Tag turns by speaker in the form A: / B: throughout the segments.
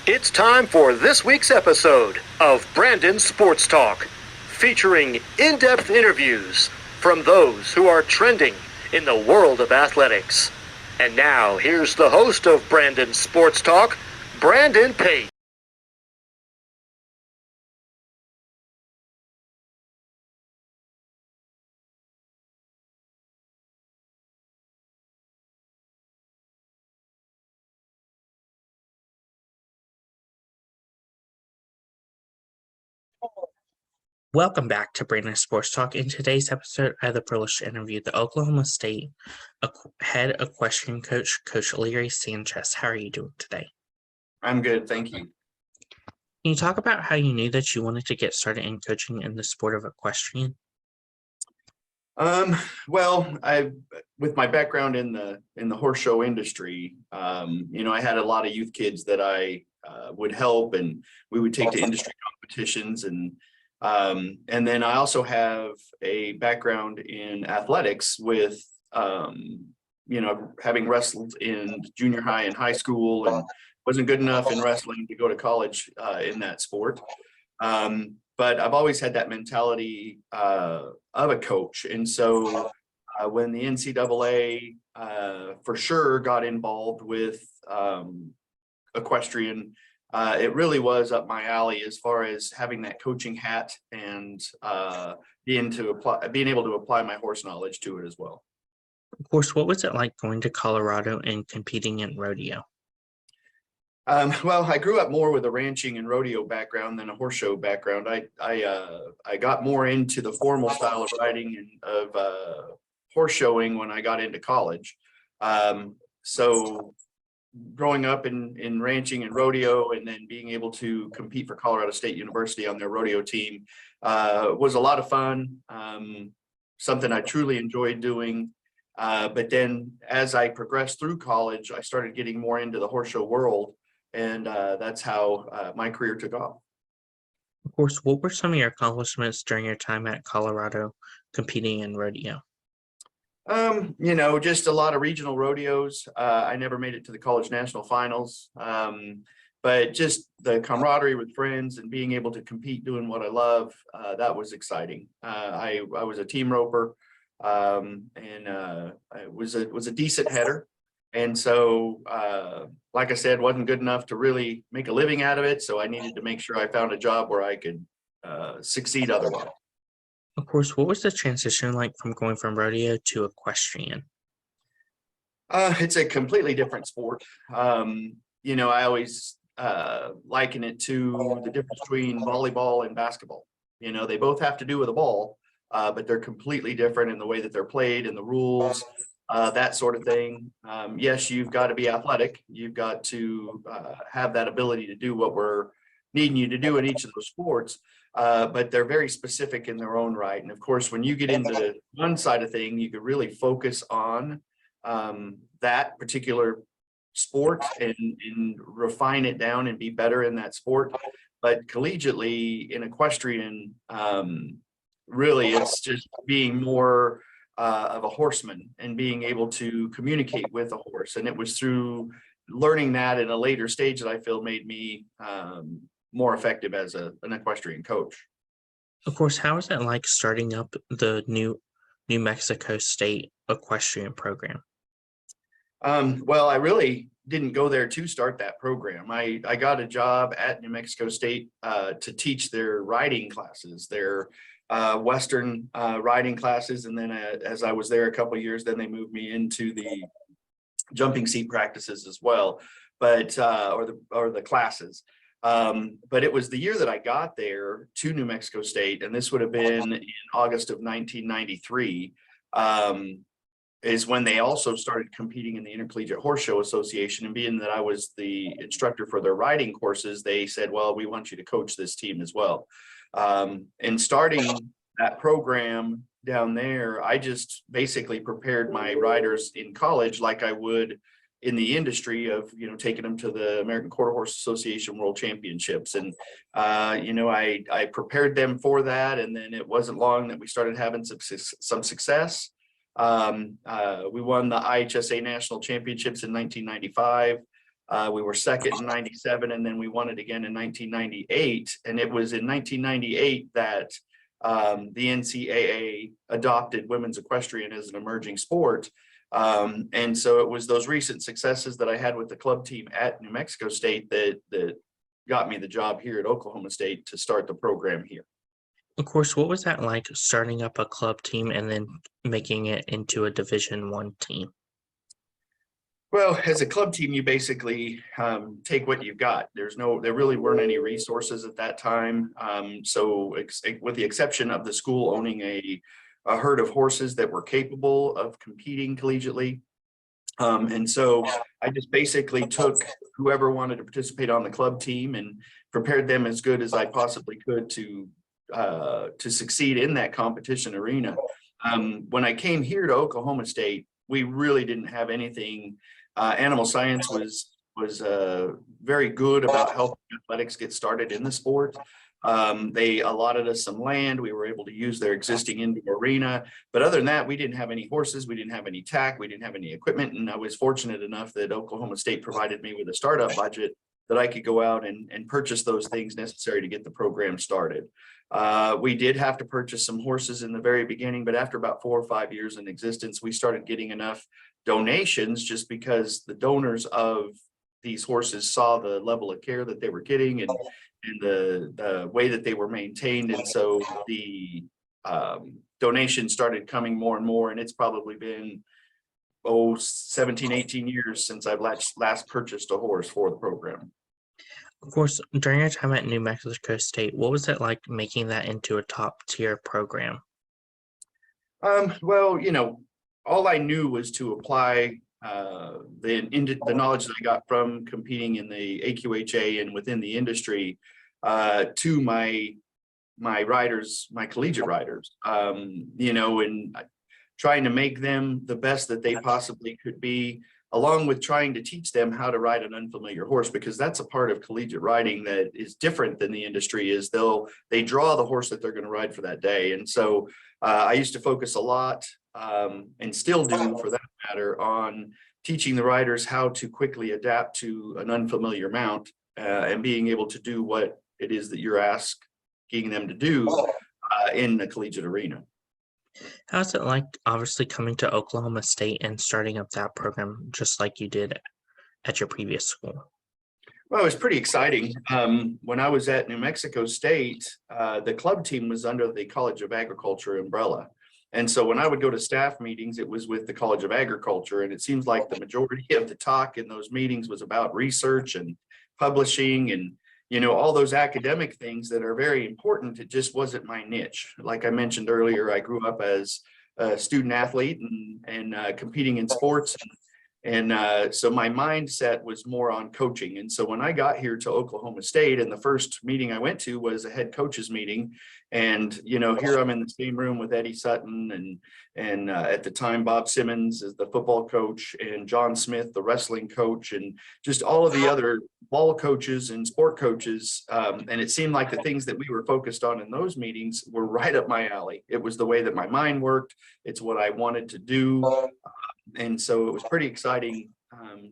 A: It's time for this week's episode of Brandon Sports Talk, featuring in-depth interviews from those who are trending in the world of athletics. And now, here's the host of Brandon Sports Talk, Brandon Pate.
B: Welcome back to Brandon Sports Talk. In today's episode, I had the privilege to interview the Oklahoma State head equestrian coach, Coach Larry Sanchez. How are you doing today?
C: I'm good, thank you.
B: Can you talk about how you knew that you wanted to get started in coaching in the sport of equestrian?
C: Well, with my background in the horse show industry, I had a lot of youth kids that I would help, and we would take to industry competitions, and then I also have a background in athletics with having wrestled in junior high and high school, and wasn't good enough in wrestling to go to college in that sport. But I've always had that mentality of a coach. And so when the NCAA for sure got involved with equestrian, it really was up my alley as far as having that coaching hat and being able to apply my horse knowledge to it as well.
B: Of course, what was it like going to Colorado and competing in rodeo?
C: Well, I grew up more with a ranching and rodeo background than a horse show background. I got more into the formal style of riding and of horse showing when I got into college. So growing up in ranching and rodeo, and then being able to compete for Colorado State University on their rodeo team was a lot of fun. Something I truly enjoyed doing. But then as I progressed through college, I started getting more into the horse show world. And that's how my career took off.
B: Of course, what were some of your accomplishments during your time at Colorado competing in rodeo?
C: Just a lot of regional rodeos. I never made it to the college national finals, but just the camaraderie with friends and being able to compete doing what I love, that was exciting. I was a team roper, and I was a decent header. And so, like I said, wasn't good enough to really make a living out of it. So I needed to make sure I found a job where I could succeed otherwise.
B: Of course, what was the transition like from going from rodeo to equestrian?
C: It's a completely different sport. I always liken it to the difference between volleyball and basketball. They both have to do with a ball, but they're completely different in the way that they're played and the rules. That sort of thing. Yes, you've got to be athletic. You've got to have that ability to do what we're needing you to do in each of those sports, but they're very specific in their own right. And of course, when you get into one side of thing, you can really focus on that particular sport and refine it down and be better in that sport. But collegiately in equestrian, really it's just being more of a horseman and being able to communicate with a horse. And it was through learning that in a later stage that I feel made me more effective as an equestrian coach.
B: Of course, how is it like starting up the New Mexico State equestrian program?
C: Well, I really didn't go there to start that program. I got a job at New Mexico State to teach their riding classes, their Western riding classes. And then as I was there a couple of years, then they moved me into the jumping seat practices as well, but or the classes. But it was the year that I got there to New Mexico State, and this would have been in August of 1993, is when they also started competing in the Intercollegiate Horse Show Association. And being that I was the instructor for their riding courses, they said, well, we want you to coach this team as well. And starting that program down there, I just basically prepared my riders in college like I would in the industry of, taking them to the American Quarter Horse Association World Championships. And, I prepared them for that. And then it wasn't long that we started having some success. We won the IHSA National Championships in 1995. We were second in 97, and then we won it again in 1998. And it was in 1998 that the NCAA adopted women's equestrian as an emerging sport. And so it was those recent successes that I had with the club team at New Mexico State that got me the job here at Oklahoma State to start the program here.
B: Of course, what was that like starting up a club team and then making it into a Division I team?
C: Well, as a club team, you basically take what you've got. There really weren't any resources at that time. So with the exception of the school owning a herd of horses that were capable of competing collegiately. And so I just basically took whoever wanted to participate on the club team and prepared them as good as I possibly could to succeed in that competition arena. When I came here to Oklahoma State, we really didn't have anything. Animal science was very good about helping athletics get started in the sport. They allotted us some land. We were able to use their existing indoor arena. But other than that, we didn't have any horses. We didn't have any tack. We didn't have any equipment. And I was fortunate enough that Oklahoma State provided me with a startup budget that I could go out and purchase those things necessary to get the program started. We did have to purchase some horses in the very beginning, but after about 4 or 5 years in existence, we started getting enough donations just because the donors of these horses saw the level of care that they were getting and the way that they were maintained. And so the donations started coming more and more, and it's probably been 17, 18 years since I've last purchased a horse for the program.
B: Of course, during your time at New Mexico State, what was it like making that into a top tier program?
C: Well, all I knew was to apply the knowledge that I got from competing in the AQHA and within the industry to my riders, my collegiate riders, and trying to make them the best that they possibly could be, along with trying to teach them how to ride an unfamiliar horse, because that's a part of collegiate riding that is different than the industry is. They draw the horse that they're going to ride for that day. And so I used to focus a lot and still do for that matter on teaching the riders how to quickly adapt to an unfamiliar mount and being able to do what it is that you're asking them to do in the collegiate arena.
B: How's it like, obviously, coming to Oklahoma State and starting up that program just like you did at your previous school?
C: Well, it was pretty exciting. When I was at New Mexico State, the club team was under the College of Agriculture umbrella. And so when I would go to staff meetings, it was with the College of Agriculture. And it seems like the majority of the talk in those meetings was about research and publishing and all those academic things that are very important. It just wasn't my niche. Like I mentioned earlier, I grew up as a student athlete and competing in sports. And so my mindset was more on coaching. And so when I got here to Oklahoma State, and the first meeting I went to was a head coaches meeting, and here I'm in the same room with Eddie Sutton and at the time Bob Simmons as the football coach, and John Smith, the wrestling coach, and just all of the other ball coaches and sport coaches. And it seemed like the things that we were focused on in those meetings were right up my alley. It was the way that my mind worked. It's what I wanted to do. And so it was pretty exciting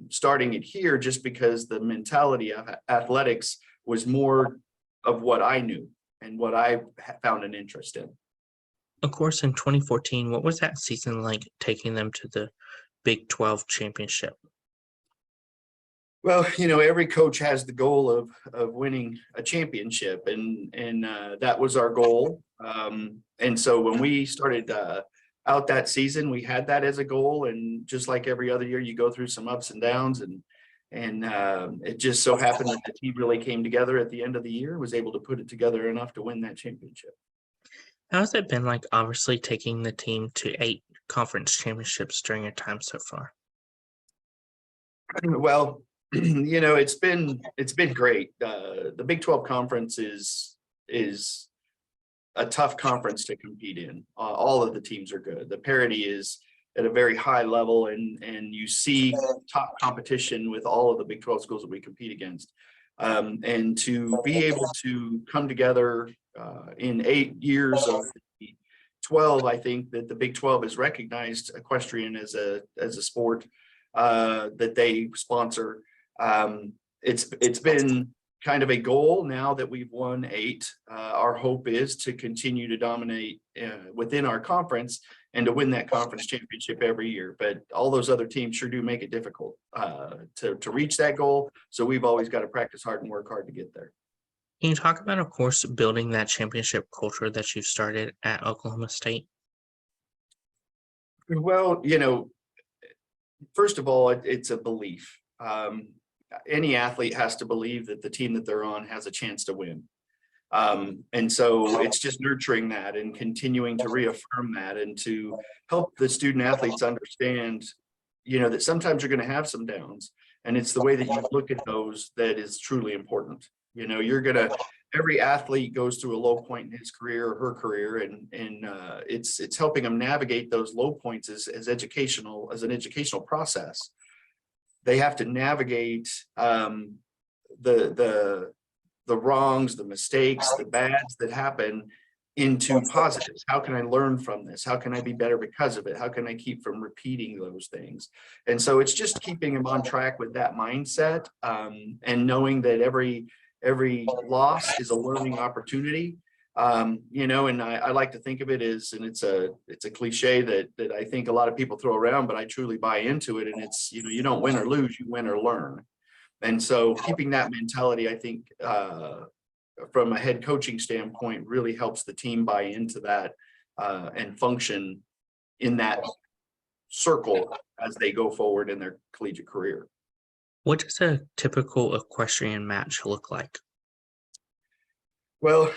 C: starting it here, just because the mentality of athletics was more of what I knew and what I found an interest in.
B: Of course, in 2014, what was that season like, taking them to the Big 12 championship?
C: Well, every coach has the goal of winning a championship, and that was our goal. And so when we started out that season, we had that as a goal, and just like every other year, you go through some ups and downs, and it just so happened that the team really came together at the end of the year, was able to put it together enough to win that championship.
B: How's it been like, obviously, taking the team to 8 conference championships during your time so far?
C: Well, it's been great. The Big 12 conference is a tough conference to compete in. All of the teams are good. The parity is at a very high level, and you see top competition with all of the Big 12 schools that we compete against. And to be able to come together in 8 years of the 12, I think that the Big 12 has recognized equestrian as a sport that they sponsor. It's been kind of a goal now that we've won 8. Our hope is to continue to dominate within our conference and to win that conference championship every year. But all those other teams sure do make it difficult to reach that goal. So we've always got to practice hard and work hard to get there.
B: Can you talk about, of course, building that championship culture that you've started at Oklahoma State?
C: Well, first of all, it's a belief. Any athlete has to believe that the team that they're on has a chance to win. And so it's just nurturing that and continuing to reaffirm that and to help the student athletes understand, that sometimes you're going to have some downs, and it's the way that you look at those that is truly important. Every athlete goes through a low point in his career or her career, and it's helping them navigate those low points as an educational process. They have to navigate the wrongs, the mistakes, the bads that happen into positives. How can I learn from this? How can I be better because of it? How can I keep from repeating those things? And so it's just keeping them on track with that mindset, and knowing that every loss is a learning opportunity. And I like to think of it as, and it's a cliche that I think a lot of people throw around, but I truly buy into it. And it's, you don't win or lose, you win or learn. And so keeping that mentality, I think, from a head coaching standpoint, really helps the team buy into that and function in that circle as they go forward in their collegiate career.
B: What does a typical equestrian match look like?
C: Well,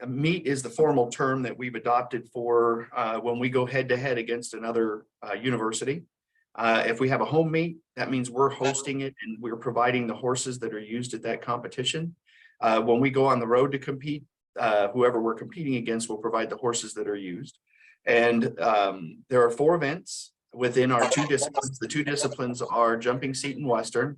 C: meet is the formal term that we've adopted for when we go head to head against another university. If we have a home meet, that means we're hosting it and we're providing the horses that are used at that competition. When we go on the road to compete, whoever we're competing against will provide the horses that are used. And there are 4 events within our 2 disciplines. The 2 disciplines are jumping seat and Western.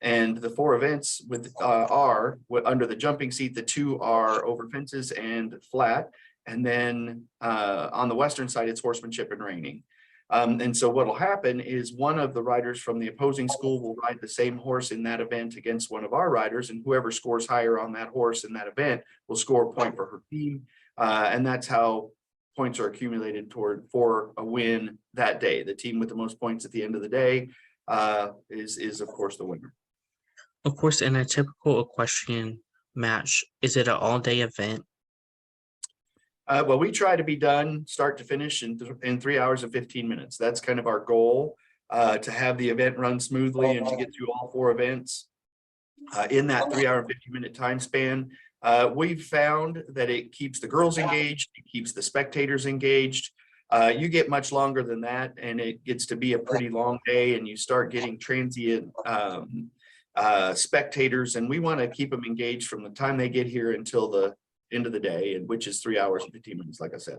C: And the 4 events are under the jumping seat. The 2 are over fences and flat. And then on the Western side, it's horsemanship and reining. And so what will happen is one of the riders from the opposing school will ride the same horse in that event against one of our riders, and whoever scores higher on that horse in that event will score a point for her team. And that's how points are accumulated for a win that day. The team with the most points at the end of the day is of course the winner.
B: Of course, in a typical equestrian match, is it an all-day event?
C: Well, we try to be done start to finish in 3 hours and 15 minutes. That's kind of our goal, to have the event run smoothly and to get through all 4 events in that 3 hour and 15-minute time span. We've found that it keeps the girls engaged, it keeps the spectators engaged. You get much longer than that, and it gets to be a pretty long day, and you start getting transient spectators, and we want to keep them engaged from the time they get here until the end of the day, and which is 3 hours and 15 minutes, like I said.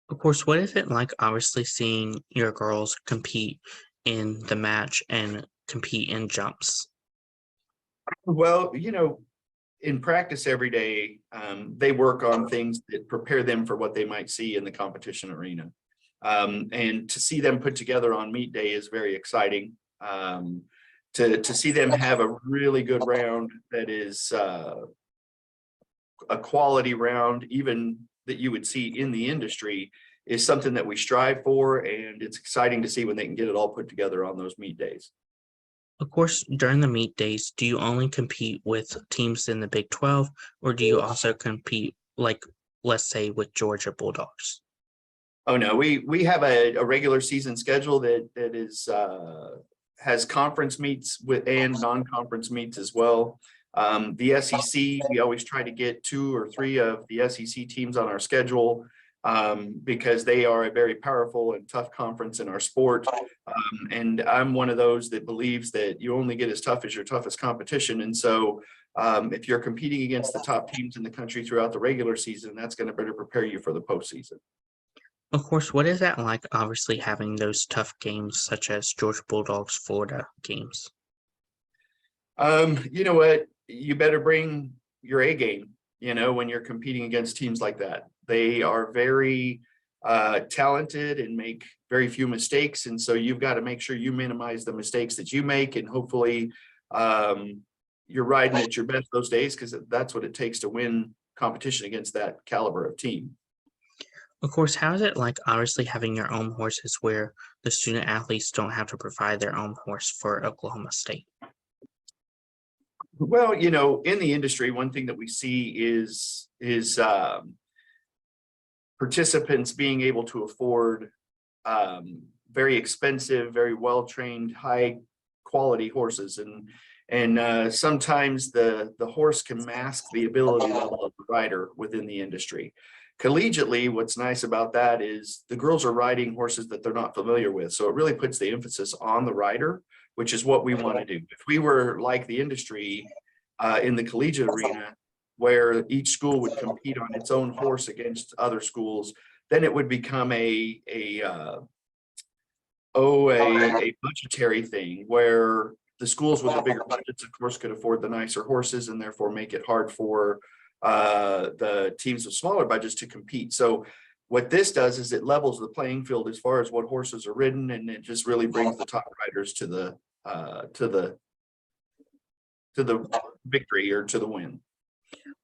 B: Of course, what is it like, obviously, seeing your girls compete in the match and compete in jumps?
C: Well, in practice every day, they work on things that prepare them for what they might see in the competition arena. And to see them put together on meet day is very exciting. To see them have a really good round that is a quality round, even that you would see in the industry, is something that we strive for, and it's exciting to see when they can get it all put together on those meet days.
B: Of course, during the meet days, do you only compete with teams in the Big 12, or do you also compete, like, let's say, with Georgia Bulldogs?
C: Oh no, we have a regular season schedule that is has conference meets and non-conference meets as well. The SEC, we always try to get 2 or 3 of the SEC teams on our schedule because they are a very powerful and tough conference in our sport. And I'm one of those that believes that you only get as tough as your toughest competition. And so if you're competing against the top teams in the country throughout the regular season, that's going to better prepare you for the postseason.
B: Of course, what is that like, obviously, having those tough games such as Georgia Bulldogs, Florida games?
C: You know what? You better bring your A game, when you're competing against teams like that. They are very talented and make very few mistakes. And so you've got to make sure you minimize the mistakes that you make and hopefully you're riding at your best those days because that's what it takes to win competition against that caliber of team.
B: Of course, how is it like obviously having your own horses where the student athletes don't have to provide their own horse for Oklahoma State?
C: Well, in the industry, one thing that we see is participants being able to afford very expensive, very well-trained, high quality horses. And sometimes the horse can mask the ability level of the rider within the industry. Collegiately, what's nice about that is the girls are riding horses that they're not familiar with. So it really puts the emphasis on the rider, which is what we want to do. If we were like the industry in the collegiate arena, where each school would compete on its own horse against other schools, then it would become a budgetary thing where the schools with the bigger budgets, of course, could afford the nicer horses and therefore make it hard for the teams with smaller budgets to compete. So what this does is it levels the playing field as far as what horses are ridden, and it just really brings the top riders to the victory or to the win.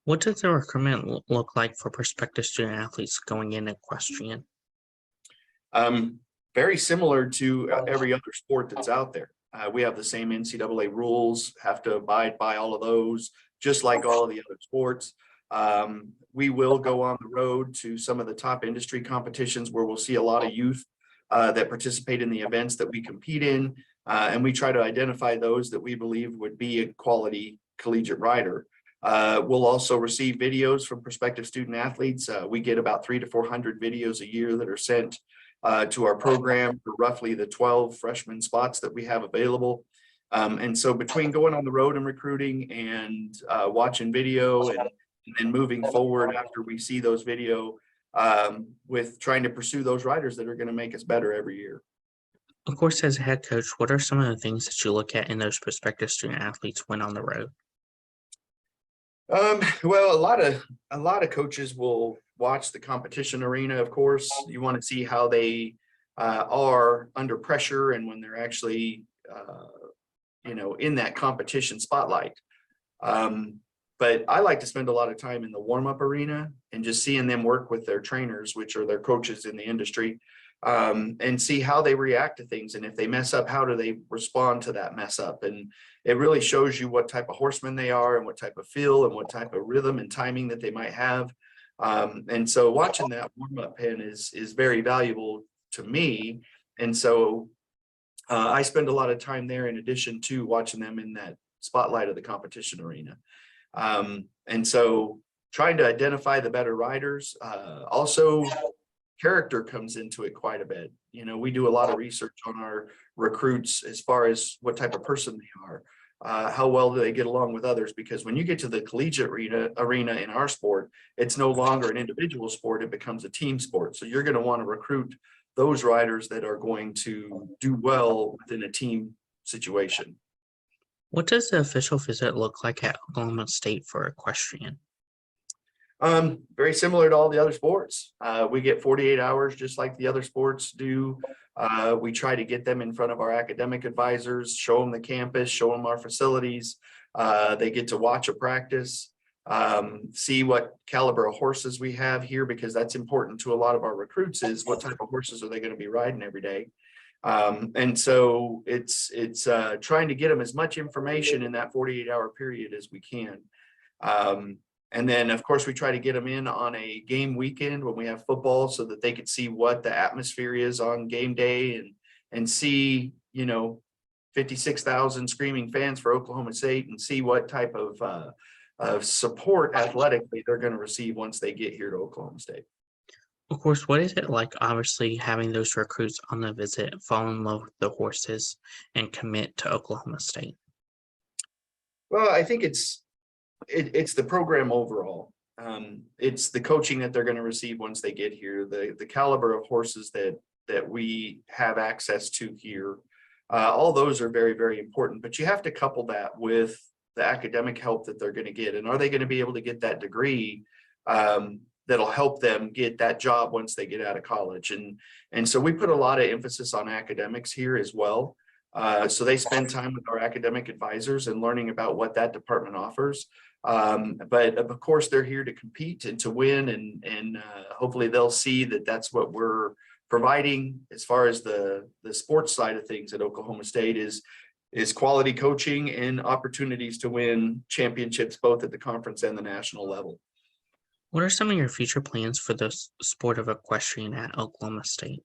B: What does the recruitment look like for prospective student athletes going in equestrian?
C: Very similar to every other sport that's out there. We have the same NCAA rules, have to abide by all of those, just like all of the other sports. We will go on the road to some of the top industry competitions where we'll see a lot of youth that participate in the events that we compete in. And we try to identify those that we believe would be a quality collegiate rider. We'll also receive videos from prospective student athletes. We get about 300 to 400 videos a year that are sent to our program for roughly the 12 freshman spots that we have available. And so between going on the road and recruiting and watching video and then moving forward after we see those video with trying to pursue those riders that are going to make us better every year.
B: Of course, as a head coach, what are some of the things that you look at in those prospective student athletes when on the road?
C: Well, a lot of coaches will watch the competition arena. Of course, you want to see how they are under pressure and when they're actually, in that competition spotlight. But I like to spend a lot of time in the warm-up arena and just seeing them work with their trainers, which are their coaches in the industry, and see how they react to things. And if they mess up, how do they respond to that mess up? And it really shows you what type of horseman they are and what type of feel and what type of rhythm and timing that they might have. And so watching that warm-up pen is very valuable to me. And so I spend a lot of time there in addition to watching them in that spotlight of the competition arena. And so trying to identify the better riders, also character comes into it quite a bit. We do a lot of research on our recruits as far as what type of person they are, how well do they get along with others, because when you get to the collegiate arena in our sport, it's no longer an individual sport, it becomes a team sport. So you're going to want to recruit those riders that are going to do well within a team situation.
B: What does the official visit look like at Oklahoma State for equestrian?
C: Very similar to all the other sports. We get 48 hours just like the other sports do. We try to get them in front of our academic advisors, show them the campus, show them our facilities. They get to watch a practice, see what caliber of horses we have here, because that's important to a lot of our recruits, is what type of horses are they going to be riding every day. And so it's trying to get them as much information in that 48-hour period as we can. And then, of course, we try to get them in on a game weekend when we have football so that they could see what the atmosphere is on game day and see, 56,000 screaming fans for Oklahoma State and see what type of support athletically they're going to receive once they get here to Oklahoma State.
B: Of course, what is it like, obviously, having those recruits on the visit fall in love with the horses and commit to Oklahoma State?
C: Well, I think it's the program overall. It's the coaching that they're going to receive once they get here, the caliber of horses that we have access to here. All those are very, very important, but you have to couple that with the academic help that they're going to get. And are they going to be able to get that degree that'll help them get that job once they get out of college? And so we put a lot of emphasis on academics here as well. So they spend time with our academic advisors and learning about what that department offers. But of course, they're here to compete and to win, and hopefully they'll see that that's what we're providing as far as the sports side of things at Oklahoma State is quality coaching and opportunities to win championships both at the conference and the national level.
B: What are some of your future plans for the sport of equestrian at Oklahoma State?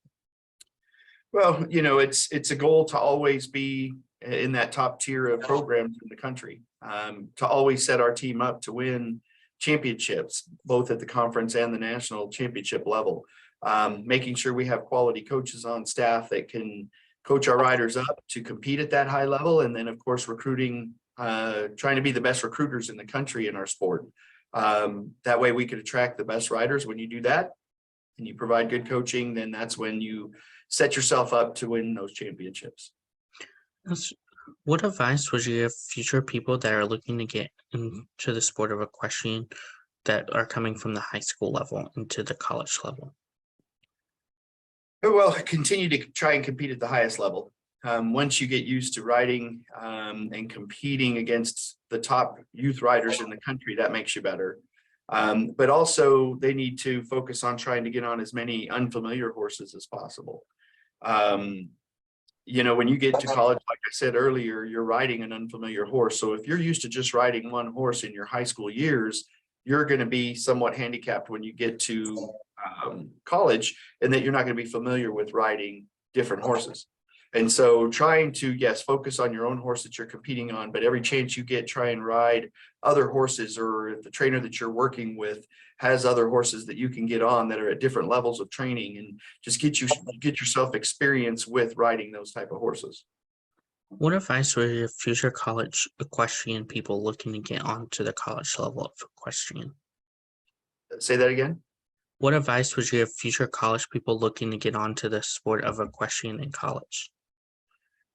C: Well, it's a goal to always be in that top tier of programs in the country, to always set our team up to win championships, both at the conference and the national championship level, making sure we have quality coaches on staff that can coach our riders up to compete at that high level. And then, of course, recruiting, trying to be the best recruiters in the country in our sport. That way we could attract the best riders. When you do that and you provide good coaching, then that's when you set yourself up to win those championships.
B: What advice would you give future people that are looking to get into the sport of equestrian that are coming from the high school level into the college level?
C: Well, continue to try and compete at the highest level. Once you get used to riding and competing against the top youth riders in the country, that makes you better. But also they need to focus on trying to get on as many unfamiliar horses as possible. When you get to college, like I said earlier, you're riding an unfamiliar horse. So if you're used to just riding one horse in your high school years, you're going to be somewhat handicapped when you get to college, and that you're not going to be familiar with riding different horses. And so trying to, yes, focus on your own horse that you're competing on, but every chance you get, try and ride other horses, or if the trainer that you're working with has other horses that you can get on that are at different levels of training, and just get yourself experience with riding those type of horses.
B: What advice would your future college equestrian people looking to get onto the college level of equestrian?
C: Say that again.
B: What advice would you give future college people looking to get onto the sport of equestrian in college?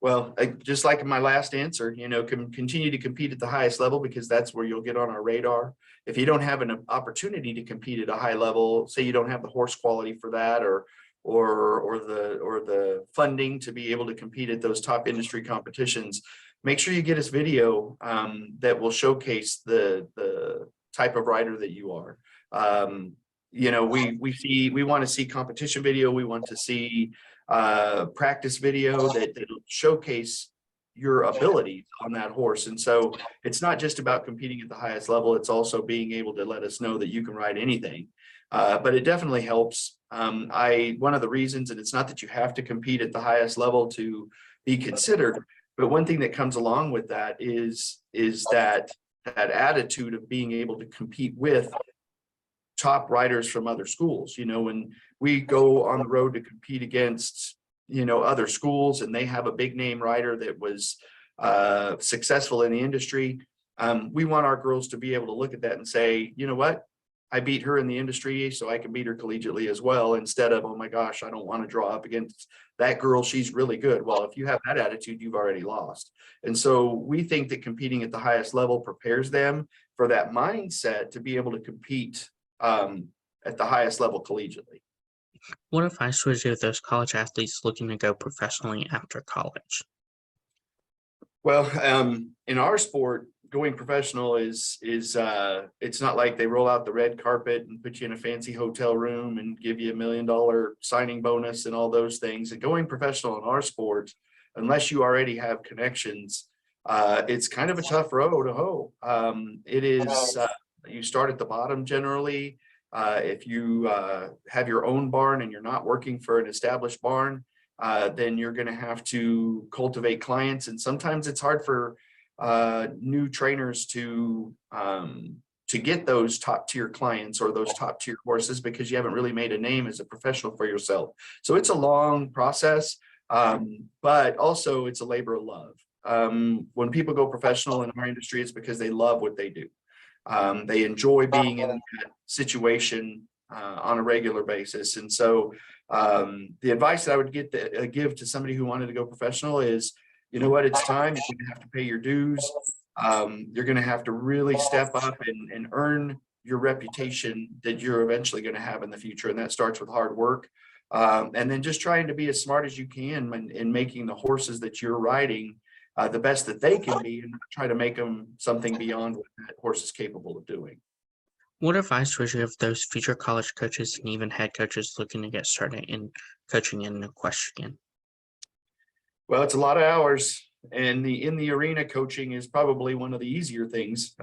C: Well, just like in my last answer, continue to compete at the highest level, because that's where you'll get on our radar. If you don't have an opportunity to compete at a high level, say you don't have the horse quality for that, or the funding to be able to compete at those top industry competitions, make sure you get us video that will showcase the type of rider that you are. We want to see competition video. We want to see practice video that'll showcase your abilities on that horse. And so it's not just about competing at the highest level, it's also being able to let us know that you can ride anything. But it definitely helps. One of the reasons, and it's not that you have to compete at the highest level to be considered, but one thing that comes along with that is that attitude of being able to compete with top riders from other schools. When we go on the road to compete against other schools, and they have a big name rider that was successful in the industry, we want our girls to be able to look at that and say, you know what, I beat her in the industry, so I can beat her collegiately as well, instead of, oh my gosh, I don't want to draw up against that girl, she's really good. Well, if you have that attitude, you've already lost. And so we think that competing at the highest level prepares them for that mindset to be able to compete at the highest level collegiately.
B: What advice would you give those college athletes looking to go professionally after college?
C: Well, in our sport, going professional is it's not like they roll out the red carpet and put you in a fancy hotel room and give you $1 million signing bonus and all those things. And going professional in our sport, unless you already have connections, it's kind of a tough road to hoe. It is. You start at the bottom generally. If you have your own barn and you're not working for an established barn, then you're going to have to cultivate clients. And sometimes it's hard for new trainers to get those top tier clients or those top tier horses, because you haven't really made a name as a professional for yourself. So it's a long process, but also it's a labor of love. When people go professional in our industry, it's because they love what they do. They enjoy being in that situation on a regular basis. And so the advice that I would give to somebody who wanted to go professional is, you know what, it's time. You're going to have to pay your dues. You're going to have to really step up and earn your reputation that you're eventually going to have in the future. And that starts with hard work. And then just trying to be as smart as you can in making the horses that you're riding the best that they can be, and try to make them something beyond what that horse is capable of doing.
B: What advice would you give those future college coaches and even head coaches looking to get started in coaching in equestrian?
C: Well, it's a lot of hours, and in the arena coaching is probably one of the easier things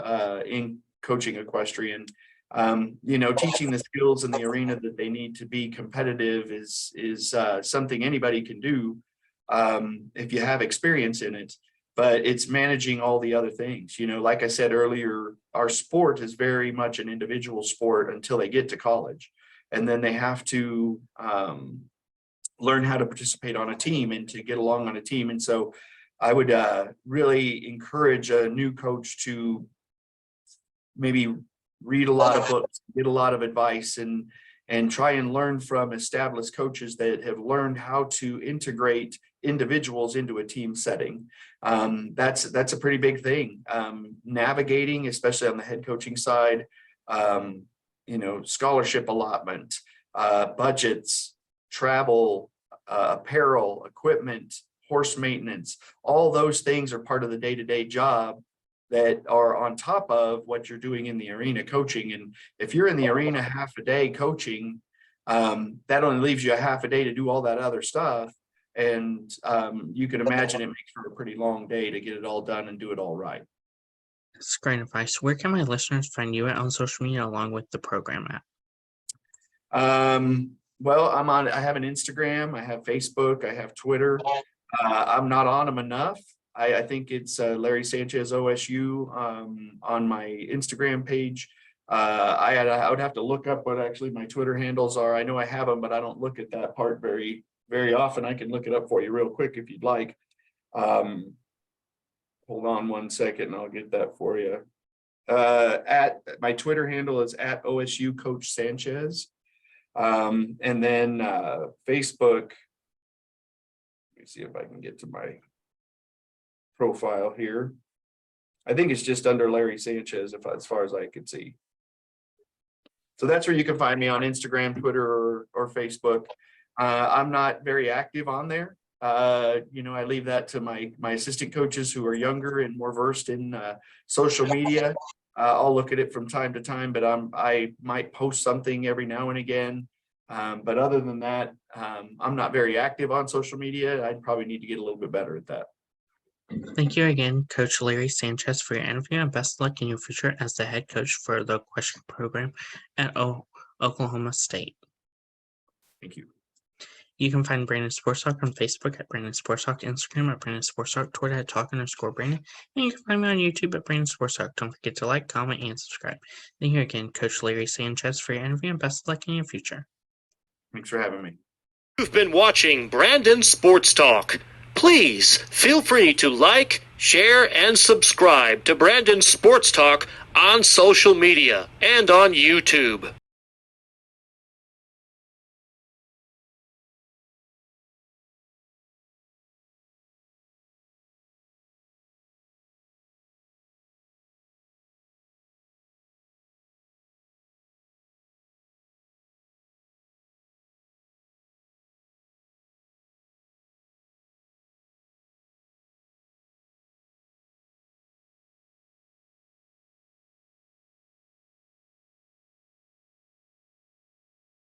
C: in coaching equestrian. Teaching the skills in the arena that they need to be competitive is something anybody can do if you have experience in it. But it's managing all the other things. Like I said earlier, our sport is very much an individual sport until they get to college, and then they have to learn how to participate on a team and to get along on a team. And so I would really encourage a new coach to maybe read a lot of books, get a lot of advice, and try and learn from established coaches that have learned how to integrate individuals into a team setting. That's a pretty big thing. Navigating, especially on the head coaching side, scholarship allotment, budgets, travel, apparel, equipment, horse maintenance, all those things are part of the day-to-day job that are on top of what you're doing in the arena coaching. And if you're in the arena half a day coaching, that only leaves you a half a day to do all that other stuff. And you can imagine it makes for a pretty long day to get it all done and do it all right.
B: That's great advice. Where can my listeners find you at on social media along with the program at?
C: Well, I have an Instagram, I have Facebook, I have Twitter. I'm not on them enough. I think it's Larry Sanchez OSU on my Instagram page. I would have to look up what actually my Twitter handles are. I know I have them, but I don't look at that part very, very often. I can look it up for you real quick if you'd like. Hold on one second and I'll get that for you. At my Twitter handle is at OSU Coach Sanchez. And then Facebook, let me see if I can get to my profile here. I think it's just under Larry Sanchez, as far as I can see. So that's where you can find me on Instagram, Twitter, or Facebook. I'm not very active on there. I leave that to my assistant coaches who are younger and more versed in social media. I'll look at it from time to time, but I might post something every now and again. But other than that, I'm not very active on social media. I'd probably need to get a little bit better at that.
B: Thank you again, Coach Larry Sanchez, for your interview, and best of luck in your future as the head coach for the equestrian program at Oklahoma State.
C: Thank you.
B: You can find Brandon Sports Talk on Facebook at Brandon Sports Talk, Instagram at Brandon Sports Talk, Twitter at Talk_Brandon, and you can find me on YouTube at Brandon Sports Talk. Don't forget to like, comment, and subscribe. Thank you again, Coach Larry Sanchez, for your interview, and best of luck in your future.
C: Thanks for having me.
A: You've been watching Brandon Sports Talk. Please feel free to like, share, and subscribe to Brandon Sports Talk on social media and on YouTube.